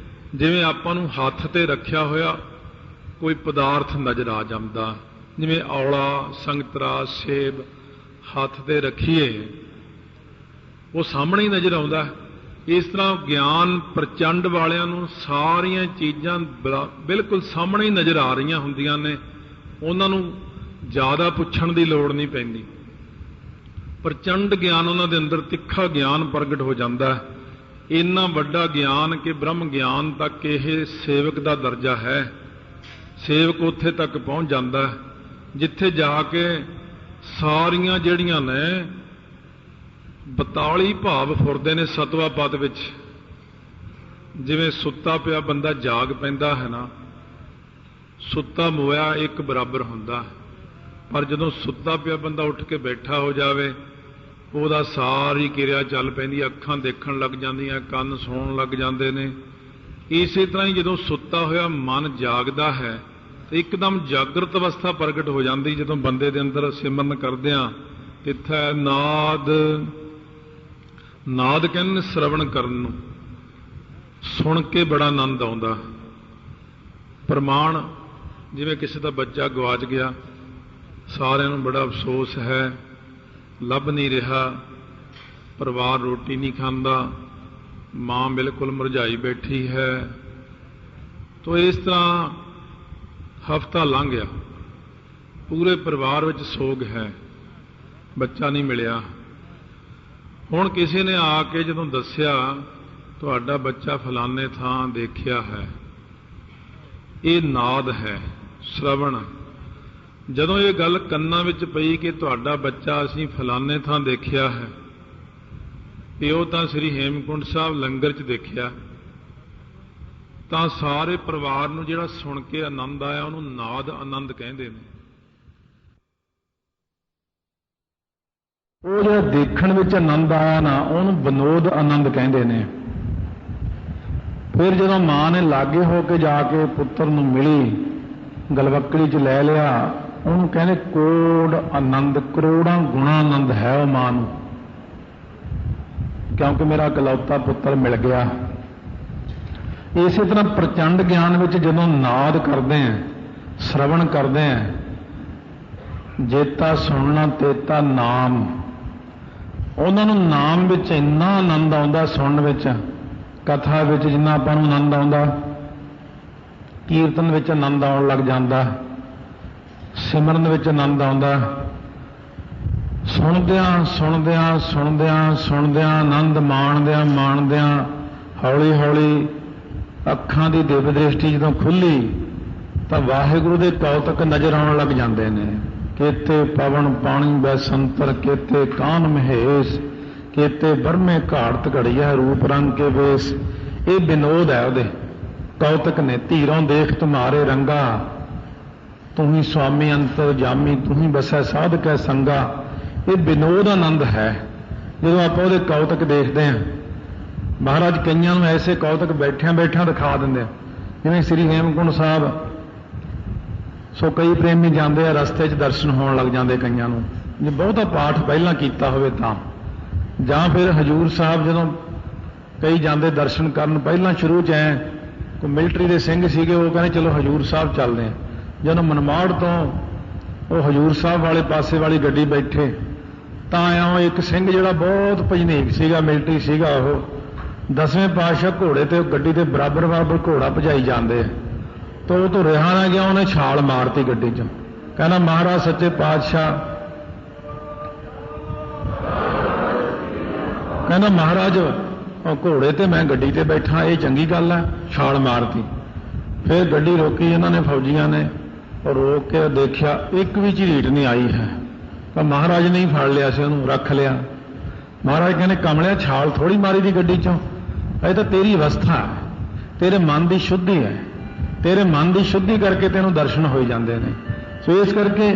ਜਿਵੇਂ ਆਪਾਂ ਨੂੰ ਹੱਥ ਤੇ ਰੱਖਿਆ ਹੋਇਆ ਕੋਈ ਪਦਾਰਥ ਨਜ਼ਰ ਆ ਜਾਂਦਾ। ਜਿਵੇਂ ਔਲਾ, ਸੰਗਤਰਾ, ਸੇਬ ਹੱਥ ਤੇ ਰੱਖੀਏ ਉਹ ਸਾਹਮਣੇ ਹੀ ਨਜ਼ਰ ਆਉਂਦਾ। ਇਸ ਤਰ੍ਹਾਂ ਗਿਆਨ ਪ੍ਰਚੰਡ ਵਾਲਿਆਂ ਨੂੰ ਸਾਰੀਆਂ ਚੀਜ਼ਾਂ ਬਿਲਕੁਲ ਸਾਹਮਣੇ ਹੀ ਨਜ਼ਰ ਆ ਰਹੀਆਂ ਹੁੰਦੀਆਂ ਨੇ। ਉਹਨਾਂ ਨੂੰ ਜ਼ਿਆਦਾ ਪੁੱਛਣ ਦੀ ਲੋੜ ਨਹੀਂ ਪੈਂਦੀ। ਪ੍ਰਚੰਡ ਗਿਆਨ ਉਹਨਾਂ ਦੇ ਅੰਦਰ, ਤਿੱਖਾ ਗਿਆਨ ਪ੍ਰਗਟ ਹੋ ਜਾਂਦਾ। ਇੰਨਾ ਵੱਡਾ ਗਿਆਨ ਕਿ ਬ੍ਰਹਮ ਗਿਆਨ ਤੱਕ ਇਹ ਸੇਵਕ ਦਾ ਦਰਜਾ ਹੈ। ਸੇਵਕ ਉੱਥੇ ਤੱਕ ਪਹੁੰਚ ਜਾਂਦਾ ਜਿੱਥੇ ਜਾ ਕੇ ਸਾਰੀਆਂ ਜਿਹੜੀਆਂ ਨੇ 42 ਭਾਵ ਫੁਰਦੇ ਨੇ ਸਤਵਾ ਪਦ ਵਿੱਚ। ਜਿਵੇਂ ਸੁੱਤਾ ਪਿਆ ਬੰਦਾ ਜਾਗ ਪੈਂਦਾ ਹੈ ਨਾ, ਸੁੱਤਾ ਮੋਇਆ ਇੱਕ ਬਰਾਬਰ ਹੁੰਦਾ। ਪਰ ਜਦੋਂ ਸੁੱਤਾ ਪਿਆ ਬੰਦਾ ਉੱਠ ਕੇ ਬੈਠਾ ਹੋ ਜਾਵੇ, ਉਹਦਾ ਸਾਰੀ ਕਿਰਿਆ ਚੱਲ ਪੈਂਦੀ, ਅੱਖਾਂ ਦੇਖਣ ਲੱਗ ਜਾਂਦੀਆਂ, ਕੰਨ ਸੁਣਨ ਲੱਗ ਜਾਂਦੇ ਨੇ। ਇਸੇ ਤਰ੍ਹਾਂ ਹੀ ਜਦੋਂ ਸੁੱਤਾ ਹੋਇਆ ਮਨ ਜਾਗਦਾ ਹੈ ਤੇ ਇੱਕਦਮ ਜਾਗਰਤ ਅਵਸਥਾ ਪ੍ਰਗਟ ਹੋ ਜਾਂਦੀ। ਜਦੋਂ ਬੰਦੇ ਦੇ ਅੰਦਰ ਸਿਮਰਨ ਕਰਦੇ ਆ, ਤਿੱਥੈ ਨਾਦ, ਨਾਦ ਕਹਿੰਦੇ ਸ਼ਰਵਣ ਕਰਨ ਨੂੰ, ਸੁਣ ਕੇ ਬੜਾ ਆਨੰਦ ਆਉਂਦਾ। ਪ੍ਰਮਾਣ, ਜਿਵੇਂ ਕਿਸੇ ਦਾ ਬੱਚਾ ਗਵਾਚ ਗਿਆ, ਸਾਰਿਆਂ ਨੂੰ ਬੜਾ ਅਫਸੋਸ ਹੈ, ਲੱਭ ਨਹੀਂ ਰਿਹਾ, ਪਰਿਵਾਰ ਰੋਟੀ ਨਹੀਂ ਖਾਂਦਾ, ਮਾਂ ਬਿਲਕੁਲ ਮੁਰਝਾਈ ਬੈਠੀ ਹੈ। ਤੋ ਇਸ ਤਰ੍ਹਾਂ ਹਫ਼ਤਾ ਲੰਘ ਗਿਆ, ਪੂਰੇ ਪਰਿਵਾਰ ਵਿੱਚ ਸੋਗ ਹੈ, ਬੱਚਾ ਨਹੀਂ ਮਿਲਿਆ। ਹੁਣ ਕਿਸੇ ਨੇ ਆ ਕੇ ਜਦੋਂ ਦੱਸਿਆ ਤੁਹਾਡਾ ਬੱਚਾ ਫਲਾਣੇ ਥਾਂ ਦੇਖਿਆ ਹੈ, ਇਹ ਨਾਦ ਹੈ, ਸ਼ਰਵਣ। ਜਦੋਂ ਇਹ ਗੱਲ ਕੰਨਾਂ ਵਿੱਚ ਪਈ ਕਿ ਤੁਹਾਡਾ ਬੱਚਾ ਅਸੀਂ ਫਲਾਣੇ ਥਾਂ ਦੇਖਿਆ ਹੈ, ਇਹ ਉਹ ਤਾਂ ਸ੍ਰੀ ਹੇਮਕੁੰਟ ਸਾਹਿਬ ਲੰਗਰ 'ਚ ਦੇਖਿਆ, ਤਾਂ ਸਾਰੇ ਪਰਿਵਾਰ ਨੂੰ ਜਿਹੜਾ ਸੁਣ ਕੇ ਆਨੰਦ ਆਇਆ ਉਹਨੂੰ ਨਾਦ ਆਨੰਦ ਕਹਿੰਦੇ ਨੇ। ਉਹ ਜਿਹੜਾ ਦੇਖਣ ਵਿੱਚ ਆਨੰਦ ਆਇਆ ਨਾ, ਉਹਨੂੰ ਵਿਨੋਦ ਆਨੰਦ ਕਹਿੰਦੇ ਨੇ। ਫਿਰ ਜਦੋਂ ਮਾਂ ਨੇ ਲਾਗੇ ਹੋ ਕੇ ਜਾ ਕੇ ਪੁੱਤਰ ਨੂੰ ਮਿਲੀ, ਗਲਵੱਕੜੀ 'ਚ ਲੈ ਲਿਆ, ਉਹਨੂੰ ਕਹਿੰਦੇ ਕੋੜ ਆਨੰਦ, ਕਰੋੜਾਂ ਗੁਣਾ ਆਨੰਦ ਹੈ ਉਹ ਮਾਂ ਨੂੰ, ਕਿਉਂਕਿ ਮੇਰਾ ਇਕਲੌਤਾ ਪੁੱਤਰ ਮਿਲ ਗਿਆ। ਇਸੇ ਤਰ੍ਹਾਂ ਪ੍ਰਚੰਡ ਗਿਆਨ ਵਿੱਚ ਜਦੋਂ ਨਾਦ ਕਰਦੇ ਆ, ਸ਼ਰਵਣ ਕਰਦੇ ਆ, ਜੇਤਾ ਸੁਣਨਾ ਤੇਤਾ ਨਾਮ, ਉਹਨਾਂ ਨੂੰ ਨਾਮ ਵਿੱਚ ਇੰਨਾ ਆਨੰਦ ਆਉਂਦਾ, ਸੁਣਨ ਵਿੱਚ, ਕਥਾ ਵਿੱਚ ਜਿੰਨਾ ਆਪਾਂ ਨੂੰ ਆਨੰਦ ਆਉਂਦਾ, ਕੀਰਤਨ ਵਿੱਚ ਆਨੰਦ ਆਉਣ ਲੱਗ ਜਾਂਦਾ, ਸਿਮਰਨ ਵਿੱਚ ਆਨੰਦ ਆਉਂਦਾ। ਸੁਣਦਿਆਂ ਸੁਣਦਿਆਂ ਸੁਣਦਿਆਂ ਸੁਣਦਿਆਂ, ਆਨੰਦ ਮਾਣਦਿਆਂ ਹੌਲੀ ਹੌਲੀ ਅੱਖਾਂ ਦੀ ਦਿਵ ਦ੍ਰਿਸ਼ਟੀ ਜਦੋਂ ਖੁੱਲੀ ਤਾਂ ਵਾਹਿਗੁਰੂ ਦੇ ਕੌਤਕ ਨਜ਼ਰ ਆਉਣ ਲੱਗ ਜਾਂਦੇ ਨੇ। ਕੇਤੇ ਪਵਨ ਪਾਣੀ ਬੈਸੰਤਰ ਕੇਤੇ ਕਾਨ ਮਹੇਸ਼, ਕੇਤੇ ਬਰਮੇ ਘਾੜਤ ਘੜੀਆ ਰੂਪ ਰੰਗ ਕੇ ਵੇਸ। ਇਹ ਵਿਨੋਦ ਹੈ, ਉਹਦੇ ਕੌਤਕ ਨੇ। ਧੀਰੋਂ ਦੇਖ ਤੁਮਾਰੇ ਰੰਗਾ, ਤੂੰ ਹੀ ਸੁਆਮੀ ਅੰਤਰ ਜਾਮੀ, ਤੂੰ ਹੀ ਬਸੈ ਸਾਧ ਕੈ ਸੰਗਾ। ਇਹ ਵਿਨੋਦ ਆਨੰਦ ਹੈ। ਜਦੋਂ ਆਪਾਂ ਉਹਦੇ ਕੌਤਕ ਦੇਖਦੇ ਹਾਂ ਮਹਾਰਾਜ ਕਈਆਂ ਨੂੰ ਐਸੇ ਕੌਤਕ ਬੈਠਿਆਂ ਬੈਠਿਆਂ ਦਿਖਾ ਦਿੰਦੇ ਆ, ਜਿਵੇਂ ਸ੍ਰੀ ਹੇਮਕੁੰਟ ਸਾਹਿਬ। ਸੋ ਕਈ ਪ੍ਰੇਮੀ ਜਾਂਦੇ ਆ, ਰਸਤੇ 'ਚ ਦਰਸ਼ਨ ਹੋਣ ਲੱਗ ਜਾਂਦੇ ਕਈਆਂ ਨੂੰ, ਜੇ ਬਹੁਤਾ ਪਾਠ ਪਹਿਲਾਂ ਕੀਤਾ ਹੋਵੇ ਤਾਂ। ਜਾਂ ਫਿਰ ਹਜੂਰ ਸਾਹਿਬ ਜਦੋਂ ਕਈ ਜਾਂਦੇ ਦਰਸ਼ਨ ਕਰਨ, ਪਹਿਲਾਂ ਸ਼ੁਰੂ 'ਚ ਐ ਕੋਈ ਮਿਲਟਰੀ ਦੇ ਸਿੰਘ ਸੀਗੇ, ਉਹ ਕਹਿੰਦੇ ਚਲੋ ਹਜੂਰ ਸਾਹਿਬ ਚੱਲਦੇ ਆ। ਜਦੋਂ ਮਨਮਾੜ ਤੋਂ ਉਹ ਹਜੂਰ ਸਾਹਿਬ ਵਾਲੇ ਪਾਸੇ ਵਾਲੀ ਗੱਡੀ ਬੈਠੇ ਤਾਂ ਆਇਆ ਇੱਕ ਸਿੰਘ ਜਿਹੜਾ ਬਹੁਤ ਭਜਨੀਕ ਸੀਗਾ, ਮਿਲਟਰੀ ਸੀਗਾ, ਉਹ 10ਵੇਂ ਪਾਤਸ਼ਾਹ ਘੋੜੇ ਤੇ ਗੱਡੀ ਦੇ ਬਰਾਬਰ ਬਰਾਬਰ ਘੋੜਾ ਭਜਾਈ ਜਾਂਦੇ ਤਾਂ ਉਹ ਤੋਂ ਰਿਹਾ ਨਾ ਗਿਆ, ਉਹਨੇ ਛਾਲ ਮਾਰਤੀ ਗੱਡੀ 'ਚ। ਕਹਿੰਦਾ ਮਹਾਰਾਜ ਸੱਚੇ ਪਾਤਸ਼ਾਹ, ਕਹਿੰਦਾ ਮਹਾਰਾਜ ਘੋੜੇ ਤੇ ਮੈਂ ਗੱਡੀ ਤੇ ਬੈਠਾ, ਇਹ ਚੰਗੀ ਗੱਲ ਹੈ? ਛਾਲ ਮਾਰਤੀ। ਫਿਰ ਗੱਡੀ ਰੋਕੀ ਇਹਨਾਂ ਨੇ, ਫੌਜੀਆਂ ਨੇ, ਔਰ ਰੋਕ ਕੇ ਦੇਖਿਆ ਇੱਕ ਵੀ ਝਰੀਟ ਨਹੀਂ ਆਈ ਹੈ। ਤਾਂ ਮਹਾਰਾਜ ਨੇ ਹੀ ਫੜ ਲਿਆ ਸੀ ਉਹਨੂੰ, ਰੱਖ ਲਿਆ। ਮਹਾਰਾਜ ਕਹਿੰਦੇ ਕਮਲਿਆ, ਛਾਲ ਥੋੜੀ ਮਾਰੀ ਦੀ ਗੱਡੀ 'ਚੋਂ, ਇਹ ਤਾਂ ਤੇਰੀ ਅਵਸਥਾ ਹੈ, ਤੇਰੇ ਮਨ ਦੀ ਸ਼ੁੱਧੀ ਹੈ, ਤੇਰੇ ਮਨ ਦੀ ਸ਼ੁੱਧੀ ਕਰਕੇ ਤੈਨੂੰ ਦਰਸ਼ਨ ਹੋਈ ਜਾਂਦੇ ਨੇ। ਸੋ ਇਸ ਕਰਕੇ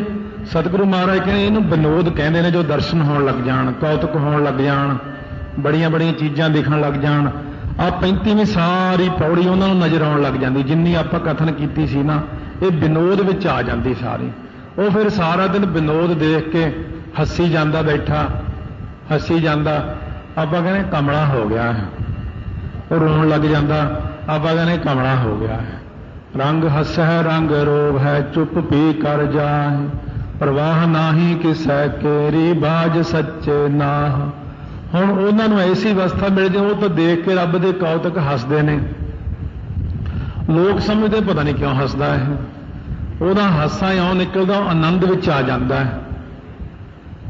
ਸਤਿਗੁਰੂ ਮਹਾਰਾਜ ਕਹਿੰਦੇ ਇਹਨੂੰ ਵਿਨੋਦ ਕਹਿੰਦੇ ਨੇ, ਜੋ ਦਰਸ਼ਨ ਹੋਣ ਲੱਗ ਜਾਣ, ਕੌਤਕ ਹੋਣ ਲੱਗ ਜਾਣ, ਬੜੀਆਂ ਬੜੀਆਂ ਚੀਜ਼ਾਂ ਦਿਖਣ ਲੱਗ ਜਾਣ। ਆ 35ਵੀਂ ਸਾਰੀ ਪੌੜੀ ਉਹਨਾਂ ਨੂੰ ਨਜ਼ਰ ਆਉਣ ਲੱਗ ਜਾਂਦੀ, ਜਿੰਨੀ ਆਪਾਂ ਕਥਨ ਕੀਤੀ ਸੀ ਨਾ, ਇਹ ਵਿਨੋਦ ਵਿੱਚ ਆ ਜਾਂਦੀ ਸਾਰੀ। ਉਹ ਫਿਰ ਸਾਰਾ ਦਿਨ ਵਿਨੋਦ ਦੇਖ ਕੇ ਹੱਸੀ ਜਾਂਦਾ, ਬੈਠਾ ਹੱਸੀ ਜਾਂਦਾ। ਆਪਾਂ ਕਹਿੰਦੇ ਕਮਲਾ ਹੋ ਗਿਆ ਹੈ, ਉਹ ਰੋਣ ਲੱਗ ਜਾਂਦਾ, ਆਪਾਂ ਕਹਿੰਦੇ ਕਮਲਾ ਹੋ ਗਿਆ ਹੈ। ਰੰਗ ਹੱਸ ਹੈ ਰੰਗ ਰੋਗ ਹੈ, ਚੁੱਪ ਪੀ ਕਰ ਜਾਏ, ਪ੍ਰਵਾਹ ਨਾਹੀ ਕਿਸੈ ਕੇਰੀ, ਬਾਜ ਸੱਚੇ ਨਾਹ। ਹੁਣ ਉਹਨਾਂ ਨੂੰ ਐਸੀ ਅਵਸਥਾ ਮਿਲ ਜਾਏ, ਉਹ ਤਾਂ ਦੇਖ ਕੇ ਰੱਬ ਦੇ ਕੌਤਕ ਹੱਸਦੇ ਨੇ। ਲੋਕ ਸਮਝਦੇ ਪਤਾ ਨਹੀਂ ਕਿਉਂ ਹੱਸਦਾ ਹੈ, ਉਹਦਾ ਹਾਸਾ ਇਉਂ ਨਿਕਲਦਾ, ਆਨੰਦ ਵਿੱਚ ਆ ਜਾਂਦਾ ਹੈ।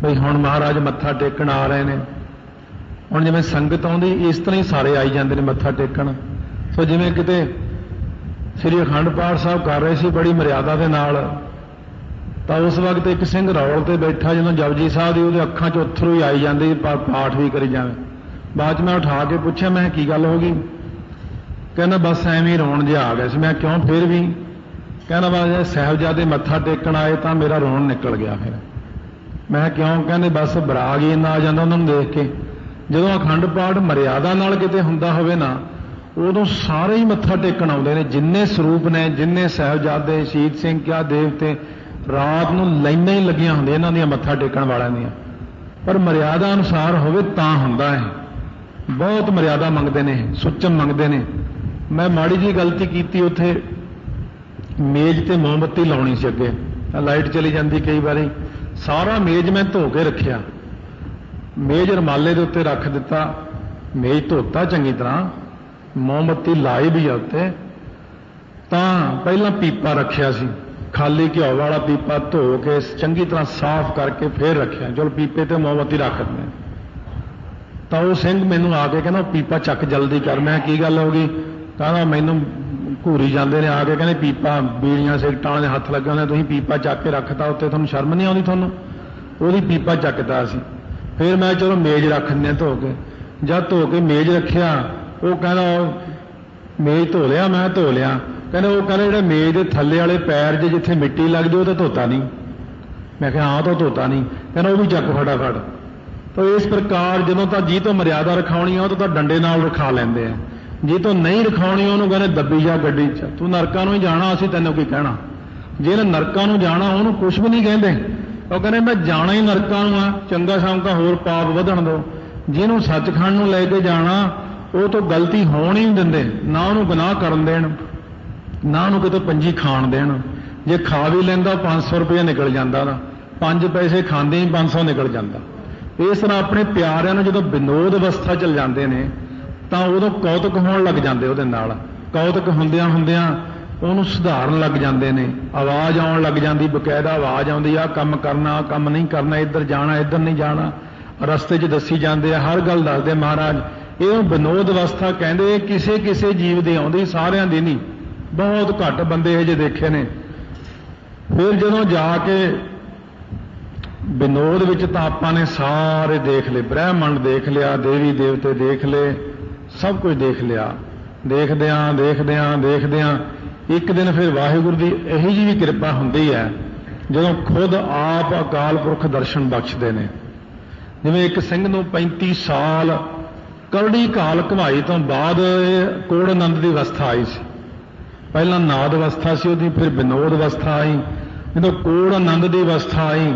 ਬਈ ਹੁਣ ਮਹਾਰਾਜ ਮੱਥਾ ਟੇਕਣ ਆ ਰਹੇ ਨੇ, ਹੁਣ ਜਿਵੇਂ ਸੰਗਤ ਆਉਂਦੀ ਇਸ ਤਰ੍ਹਾਂ ਹੀ ਸਾਰੇ ਆਈ ਜਾਂਦੇ ਨੇ ਮੱਥਾ ਟੇਕਣ। ਸੋ ਜਿਵੇਂ ਕਿਤੇ ਸ੍ਰੀ ਅਖੰਡ ਪਾਠ ਸਾਹਿਬ ਕਰ ਰਹੇ ਸੀ ਬੜੀ ਮਰਿਆਦਾ ਦੇ ਨਾਲ, ਤਾਂ ਉਸ ਵਕਤ ਇੱਕ ਸਿੰਘ ਰੌਲ ਤੇ ਬੈਠਾ, ਜਦੋਂ ਜਪਜੀ ਸਾਹਿਬ ਦੀ ਉਹਦੇ ਅੱਖਾਂ 'ਚ ਅੱਥਰੂ ਹੀ ਆਈ ਜਾਂਦੇ, ਪਾਠ ਵੀ ਕਰੀ ਜਾਵੇ। ਬਾਅਦ 'ਚ ਮੈਂ ਉਠਾ ਕੇ ਪੁੱਛਿਆ, ਮੈਂ ਕੀ ਗੱਲ ਹੋ ਗਈ? ਕਹਿੰਦਾ ਬਸ ਐਵੇਂ ਰੋਣ ਜਿਹਾ ਆ ਗਿਆ ਸੀ। ਮੈਂ ਕਿਉਂ? ਫਿਰ ਵੀ? ਕਹਿੰਦਾ ਬਸ ਸਾਹਿਬਜ਼ਾਦੇ ਮੱਥਾ ਟੇਕਣ ਆਏ ਤਾਂ ਮੇਰਾ ਰੋਣ ਨਿਕਲ ਗਿਆ। ਫਿਰ ਮੈਂ ਕਿਉਂ? ਕਹਿੰਦੇ ਬਸ ਬਰਾਗ ਹੀ ਇੰਨਾ ਆ ਜਾਂਦਾ ਉਹਨਾਂ ਨੂੰ ਦੇਖ ਕੇ। ਜਦੋਂ ਅਖੰਡ ਪਾਠ ਮਰਿਆਦਾ ਨਾਲ ਕਿਤੇ ਹੁੰਦਾ ਹੋਵੇ ਨਾ, ਉਦੋਂ ਸਾਰੇ ਹੀ ਮੱਥਾ ਟੇਕਣ ਆਉਂਦੇ ਨੇ, ਜਿੰਨੇ ਸਰੂਪ ਨੇ, ਜਿੰਨੇ ਸਾਹਿਬਜ਼ਾਦੇ, ਸ਼ਹੀਦ ਸਿੰਘ ਕਿਆ ਦੇਵਤੇ, ਰਾਤ ਨੂੰ ਲਾਈਨਾਂ ਹੀ ਲੱਗੀਆਂ ਹੁੰਦੀਆਂ ਇਹਨਾਂ ਦੀਆਂ ਮੱਥਾ ਟੇਕਣ ਵਾਲਿਆਂ ਦੀਆਂ। ਪਰ ਮਰਿਆਦਾ ਅਨੁਸਾਰ ਹੋਵੇ ਤਾਂ ਹੁੰਦਾ ਹੈ। ਬਹੁਤ ਮਰਿਆਦਾ ਮੰਗਦੇ ਨੇ, ਸੁੱਚਮ ਮੰਗਦੇ ਨੇ। ਮੈਂ ਮਾੜੀ ਜਿਹੀ ਗਲਤੀ ਕੀਤੀ, ਉੱਥੇ ਮੇਜ਼ ਤੇ ਮੋਮਬੱਤੀ ਲਾਉਣੀ ਸੀ, ਅੱਗੇ ਲਾਈਟ ਚਲੀ ਜਾਂਦੀ ਕਈ ਵਾਰੀ। ਸਾਰਾ ਮੇਜ਼ ਮੈਂ ਧੋ ਕੇ ਰੱਖਿਆ, ਮੇਜ਼ ਰਮਾਲੇ ਦੇ ਉੱਤੇ ਰੱਖ ਦਿੱਤਾ, ਮੇਜ਼ ਧੋਤਾ ਚੰਗੀ ਤਰ੍ਹਾਂ, ਮੋਮਬੱਤੀ ਲਾਈ ਵੀ ਆ ਉੱਤੇ। ਤਾਂ ਪਹਿਲਾਂ ਪੀਪਾ ਰੱਖਿਆ ਸੀ, ਖਾਲੀ ਘਿਓ ਵਾਲਾ ਪੀਪਾ, ਧੋ ਕੇ ਚੰਗੀ ਤਰ੍ਹਾਂ ਸਾਫ਼ ਕਰਕੇ ਫੇਰ ਰੱਖਿਆ। ਚਲੋ ਪੀਪੇ ਤੇ ਮੋਮਬੱਤੀ ਰੱਖ ਦਿੰਦੇ। ਤਾਂ ਉਹ ਸਿੰਘ ਮੈਨੂੰ ਆ ਕੇ ਕਹਿੰਦਾ ਪੀਪਾ ਚੱਕ ਜਲਦੀ ਕਰ। ਮੈਂ ਕੀ ਗੱਲ ਹੋ ਗਈ? ਕਹਿੰਦਾ ਮੈਨੂੰ ਘੂਰੀ ਜਾਂਦੇ ਨੇ ਆ ਕੇ, ਕਹਿੰਦੇ ਪੀਪਾ ਬੀੜੀਆਂ ਸਿਗਰਟਾਂ ਦੇ ਹੱਥ ਲੱਗੇ ਹੁੰਦੇ, ਤੁਸੀਂ ਪੀਪਾ ਚੱਕ ਕੇ ਰੱਖਤਾ ਉੱਤੇ, ਤੁਹਾਨੂੰ ਸ਼ਰਮ ਨਹੀਂ ਆਉਂਦੀ ਤੁਹਾਨੂੰ? ਉਹਦੀ ਪੀਪਾ ਚੱਕਦਾ ਸੀ। ਫਿਰ ਮੈਂ ਚਲੋ ਮੇਜ਼ ਰੱਖ ਦਿੰਦੇ ਧੋ ਕੇ। ਜਦ ਧੋ ਕੇ ਮੇਜ਼ ਰੱਖਿਆ, ਉਹ ਕਹਿੰਦਾ ਮੇਜ਼ ਧੋ ਲਿਆ? ਮੈਂ ਧੋ ਲਿਆ। ਕਹਿੰਦੇ ਉਹ ਕਹਿੰਦੇ ਜਿਹੜੇ ਮੇਜ਼ ਦੇ ਥੱਲੇ ਵਾਲੇ ਪੈਰ ਜੇ ਜਿੱਥੇ ਮਿੱਟੀ ਲੱਗਦੀ ਉਹ ਤਾਂ ਧੋਤਾ ਨਹੀਂ। ਮੈਂ ਕਿਹਾ ਹਾਂ ਤਾਂ ਧੋਤਾ ਨਹੀਂ। ਕਹਿੰਦਾ ਉਹ ਵੀ ਚੱਕ ਫਟਾਫਟ। ਤਾਂ ਇਸ ਪ੍ਰਕਾਰ ਜਦੋਂ ਤਾਂ ਜੀ ਤੋਂ ਮਰਿਆਦਾ ਰਖਾਉਣੀ ਆ, ਉਹ ਤਾਂ ਡੰਡੇ ਨਾਲ ਰਖਾ ਲੈਂਦੇ ਆ। ਜੇ ਤੂੰ ਨਹੀਂ ਰਖਾਉਣੀ, ਉਹਨੂੰ ਕਹਿੰਦੇ ਦੱਬੀ ਜਾ ਗੱਡੀ 'ਚ, ਤੂੰ ਨਰਕਾਂ ਨੂੰ ਹੀ ਜਾਣਾ, ਅਸੀਂ ਤੈਨੂੰ ਕੀ ਕਹਿਣਾ। ਜਿਹਨੇ ਨਰਕਾਂ ਨੂੰ ਜਾਣਾ ਉਹਨੂੰ ਕੁਝ ਵੀ ਨਹੀਂ ਕਹਿੰਦੇ, ਉਹ ਕਹਿੰਦੇ ਮੈਂ ਜਾਣਾ ਹੀ ਨਰਕਾਂ ਨੂੰ ਆ, ਚੰਗਾ ਸ਼ਾਂਕਾ ਹੋਰ ਪਾਪ ਵਧਣ ਦਿਓ। ਜਿਹਨੂੰ ਸੱਚਖੰਡ ਨੂੰ ਲੈ ਕੇ ਜਾਣਾ, ਉਹ ਤੋਂ ਗਲਤੀ ਹੋਣ ਹੀ ਨਹੀਂ ਦਿੰਦੇ, ਨਾ ਉਹਨੂੰ ਗੁਨਾਹ ਕਰਨ ਦੇਣ, ਨਾ ਉਹਨੂੰ ਕਿਤੇ ਪੰਜੀ ਖਾਣ ਦੇਣ। ਜੇ ਖਾ ਵੀ ਲੈਂਦਾ 500 ਰੁਪਏ ਨਿਕਲ ਜਾਂਦਾ ਨਾ, 5 ਪੈਸੇ ਖਾਂਦੇ ਹੀ 500 ਨਿਕਲ ਜਾਂਦਾ। ਇਸ ਤਰ੍ਹਾਂ ਆਪਣੇ ਪਿਆਰਿਆਂ ਨੂੰ ਜਦੋਂ ਵਿਨੋਦ ਅਵਸਥਾ ਚੱਲ ਜਾਂਦੇ ਨੇ, ਤਾਂ ਉਦੋਂ ਕੌਤਕ ਹੋਣ ਲੱਗ ਜਾਂਦੇ ਉਹਦੇ ਨਾਲ। ਕੌਤਕ ਹੁੰਦਿਆਂ ਹੁੰਦਿਆਂ ਉਹਨੂੰ ਸੁਧਾਰਨ ਲੱਗ ਜਾਂਦੇ ਨੇ, ਆਵਾਜ਼ ਆਉਣ ਲੱਗ ਜਾਂਦੀ, ਬਕਾਇਦਾ ਆਵਾਜ਼ ਆਉਂਦੀ, ਆਹ ਕੰਮ ਕਰਨਾ, ਆਹ ਕੰਮ ਨਹੀਂ ਕਰਨਾ, ਇੱਧਰ ਜਾਣਾ, ਇੱਧਰ ਨਹੀਂ ਜਾਣਾ, ਰਸਤੇ 'ਚ ਦੱਸੀ ਜਾਂਦੇ ਆ, ਹਰ ਗੱਲ ਦੱਸਦੇ ਮਹਾਰਾਜ। ਇਹ ਵਿਨੋਦ ਅਵਸਥਾ ਕਹਿੰਦੇ, ਕਿਸੇ ਕਿਸੇ ਜੀਵ ਦੇ ਆਉਂਦੀ, ਸਾਰਿਆਂ ਦੀ ਨਹੀਂ, ਬਹੁਤ ਘੱਟ ਬੰਦੇ ਇਹ ਜੇ ਦੇਖੇ ਨੇ। ਫਿਰ ਜਦੋਂ ਜਾ ਕੇ ਵਿਨੋਦ ਵਿੱਚ ਤਾਂ ਆਪਾਂ ਨੇ ਸਾਰੇ ਦੇਖ ਲਏ, ਬ੍ਰਹਿਮੰਡ ਦੇਖ ਲਿਆ, ਦੇਵੀ ਦੇਵਤੇ ਦੇਖ ਲਏ, ਸਭ ਕੁਝ ਦੇਖ ਲਿਆ। ਦੇਖਦਿਆਂ ਦੇਖਦਿਆਂ ਦੇਖਦਿਆਂ ਇੱਕ ਦਿਨ ਫਿਰ ਵਾਹਿਗੁਰੂ ਦੀ ਇਹੋ ਜਿਹੀ ਵੀ ਕਿਰਪਾ ਹੁੰਦੀ ਹੈ, ਜਦੋਂ ਖੁਦ ਆਪ ਅਕਾਲ ਪੁਰਖ ਦਰਸ਼ਨ ਬਖਸ਼ਦੇ ਨੇ। ਜਿਵੇਂ ਇੱਕ ਸਿੰਘ ਨੂੰ 35 ਸਾਲ ਕਰੜੀ ਕਾਲ ਘਮਾਈ ਤੋਂ ਬਾਅਦ ਇਹ ਕੋੜ ਆਨੰਦ ਦੀ ਅਵਸਥਾ ਆਈ ਸੀ। ਪਹਿਲਾਂ ਨਾਦ ਅਵਸਥਾ ਸੀ ਉਹਦੀ, ਫਿਰ ਵਿਨੋਦ ਅਵਸਥਾ ਆਈ। ਜਦੋਂ ਕੋੜ ਆਨੰਦ ਦੀ ਅਵਸਥਾ ਆਈ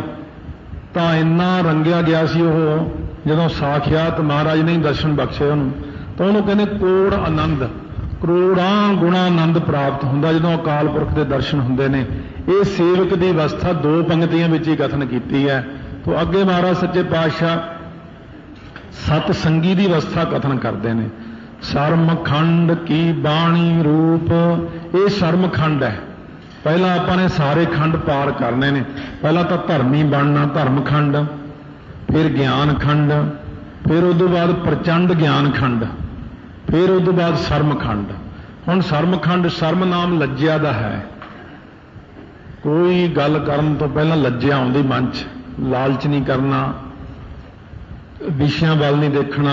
ਤਾਂ ਇੰਨਾ ਰੰਗਿਆ ਗਿਆ ਸੀ ਉਹ, ਜਦੋਂ ਸਾਖਿਆਤ ਮਹਾਰਾਜ ਨੇ ਦਰਸ਼ਨ ਬਖਸ਼ੇ ਉਹਨੂੰ, ਤਾਂ ਉਹਨੂੰ ਕਹਿੰਦੇ ਕੋੜ ਆਨੰਦ, ਕਰੋੜਾਂ ਗੁਣਾ ਆਨੰਦ ਪ੍ਰਾਪਤ ਹੁੰਦਾ ਜਦੋਂ ਅਕਾਲ ਪੁਰਖ ਦੇ ਦਰਸ਼ਨ ਹੁੰਦੇ ਨੇ। ਇਹ ਸੇਵਕ ਦੀ ਅਵਸਥਾ 2 ਪੰਕਤੀਆਂ ਵਿੱਚ ਹੀ ਕਥਨ ਕੀਤੀ ਹੈ। ਤੋਂ ਅੱਗੇ ਮਹਾਰਾਜ ਸੱਚੇ ਪਾਤਸ਼ਾਹ ਸਤ ਸੰਗੀ ਦੀ ਅਵਸਥਾ ਕਥਨ ਕਰਦੇ ਨੇ। ਸਰਮਖੰਡ ਕੀ ਬਾਣੀ ਰੂਪ, ਇਹ ਸਰਮਖੰਡ ਹੈ। ਪਹਿਲਾਂ ਆਪਾਂ ਨੇ ਸਾਰੇ ਖੰਡ ਪਾਰ ਕਰਨੇ ਨੇ। ਪਹਿਲਾਂ ਤਾਂ ਧਰਮੀ ਬਣਨਾ, ਧਰਮਖੰਡ, ਫਿਰ ਗਿਆਨ ਖੰਡ, ਫਿਰ ਉਸ ਤੋਂ ਬਾਅਦ ਪ੍ਰਚੰਡ ਗਿਆਨ ਖੰਡ, ਫਿਰ ਉਸ ਤੋਂ ਬਾਅਦ ਸਰਮਖੰਡ। ਹੁਣ ਸਰਮਖੰਡ, ਸਰਮ ਨਾਮ ਲੱਜਿਆ ਦਾ ਹੈ। ਕੋਈ ਗੱਲ ਕਰਨ ਤੋਂ ਪਹਿਲਾਂ ਲੱਜਿਆ ਆਉਂਦੀ ਮਨ 'ਚ, ਲਾਲਚ ਨਹੀਂ ਕਰਨਾ, ਵਿਸ਼ਿਆਂ ਵੱਲ ਨਹੀਂ ਦੇਖਣਾ,